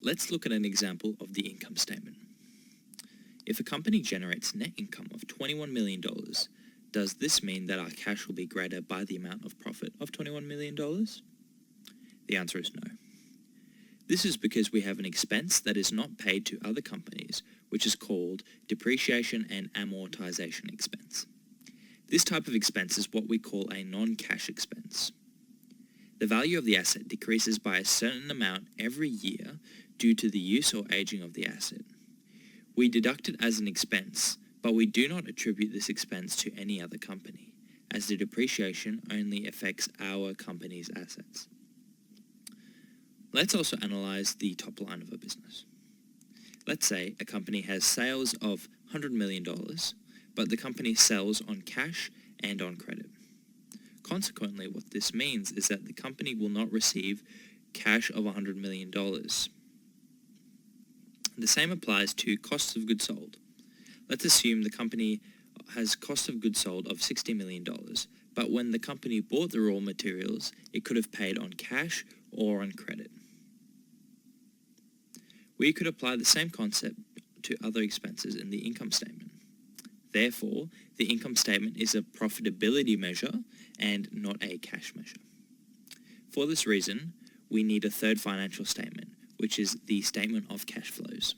Let's look at an example of the income statement. If a company generates net income of $21 million, does this mean that our cash will be greater by the amount of profit of $21 million? The answer is no. This is because we have an expense that is not paid to other companies, which is called depreciation and amortization expense. This type of expense is what we call a non-cash expense. The value of the asset decreases by a certain amount every year due to the use or aging of the asset. We deduct it as an expense, but we do not attribute this expense to any other company, as the depreciation only affects our company's assets. Let's also analyze the top line of a business. Let's say a company has sales of $100 million, but the company sells on cash and on credit. Consequently, what this means is that the company will not receive cash of $100 million. The same applies to costs of goods sold. Let's assume the company has cost of goods sold of $60 million, but when the company bought the raw materials, it could have paid on cash or on credit. We could apply the same concept to other expenses in the income statement. Therefore, the income statement is a profitability measure and not a cash measure. For this reason, we need a third financial statement, which is the Statement of Cash Flows.